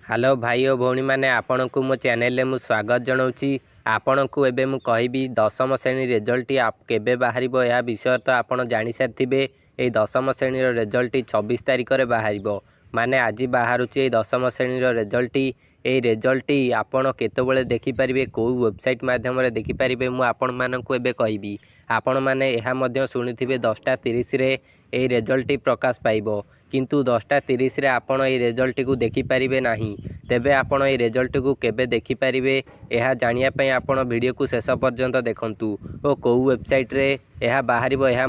Hello भाई और भौणी मैंने आपण को मो चैनल में स्वागत जनाऊँगी। आपण को एबे मु कहबी दशम श्रेणी रिजल्ट केबे बाहर यह विषय तो आप जानी सारे। ये दशम श्रेणी रिजल्ट 26 तारिख में बाहर माने आज बाहर दशम श्रेणी रिजल्ट। ये रिजल्ट आपण केतबेले देखिपारे कौ वेबसाइट माध्यम देखिपारे मुझे कहबी। आपण मैंने यह शुणुवे 10:30 ये रिजल्ट प्रकाश पाइब किंतु 10:30 आपण ये रिजल्ट को देखिपारे ना। तेबे आपण ये रिजल्ट को केबे देखिपारे यह जानियापाई आपण वीडियो को शेष पर्यंत देखंतु और कौ वेबसाइट रे यह बाहर यह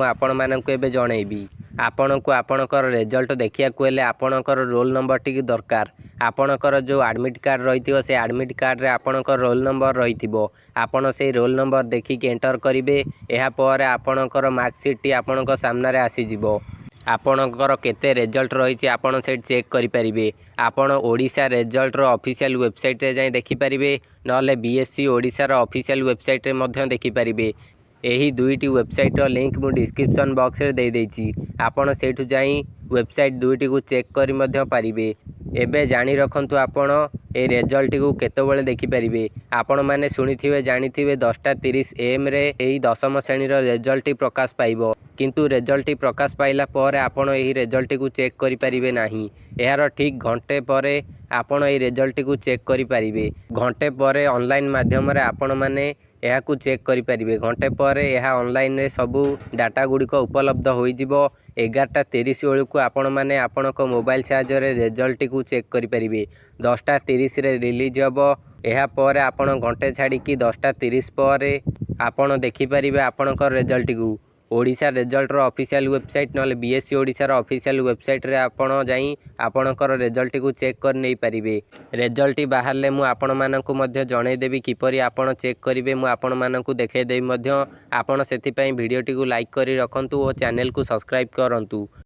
आपण मानक एबे जनइबी। आपण को आपणकर रिजल्ट देखिया हेले आपणकर रोल नंबर टी दरकार। आपणकर जो एडमिट कार्ड रही से एडमिट कार्ड रे आपणकर रोल नंबर रही आपण से रोल नंबर देखिक एंटर करेंगे। यापर आपणकर मार्कसीट टी आपणक सामने आसीजिवो। आपणकर केते रिजल्ट रही आपड़ से चेक करेंगे। आपण ओडिशा रिजल्ट ऑफिशियल वेबसाइट रे जाई देखिपारे नले बीएससी ओडिशा ऑफिशियल वेबसाइट रे मध्य देखिपारे। यही दुईटी वेबसाइट लिंक मु डिस्क्रिप्शन बॉक्स रे दे देछि। आपण सेठु जाई वेबसाइट दुईटी को चेक करी मध्य पारिबे। एबे जानी रखंतु आपण ए रिजल्ट को केतबेले देखिपारे। आपण माने शुणिथिबे जानिथिबे 10:30 AM रे एही दशम श्रेणी रिजल्ट प्रकाश पाइब किंतु रिजल्ट प्रकाश पाइला पर आपण एही रिजल्ट को चेक करि परिबे नाही। यार ठीक घंटे परे आपण ए रिजल्ट को चेक करि परिबे। घंटे परे ऑनलाइन माध्यम रे आपण माने यह को चेक करेंगे। घंटे पर यह ऑनलाइन रे सबू डाटा गुड़िक उपलब्ध हो 11:30 बेलू आपण मैंने आपण मोबाइल साहाय्य रिजल्ट को चेक करेंगे। 10:30 रिलीज हम यापर आपण घंटे छाड़ी 10:30 पर आपण देखिपारे आपणकर रिजल्ट को। ओडिशा रिजल्ट ऑफिशियल वेबसाइट नले बीएससी ओडिशा ऑफिशियल वेबसाइट रे आपण जाई आपणकर रिजल्ट को चेक कर नहीं पारिबे। रिजल्ट बाहरले मु आपण मानकु मध्य जणाई देबी किपरि आपण चेक करिवे मु आपण मानकु देखाई देबी मध्य। आपण सेति पई वीडियोटी को लाइक करी रखंतु और चैनल को सब्सक्राइब करंतु।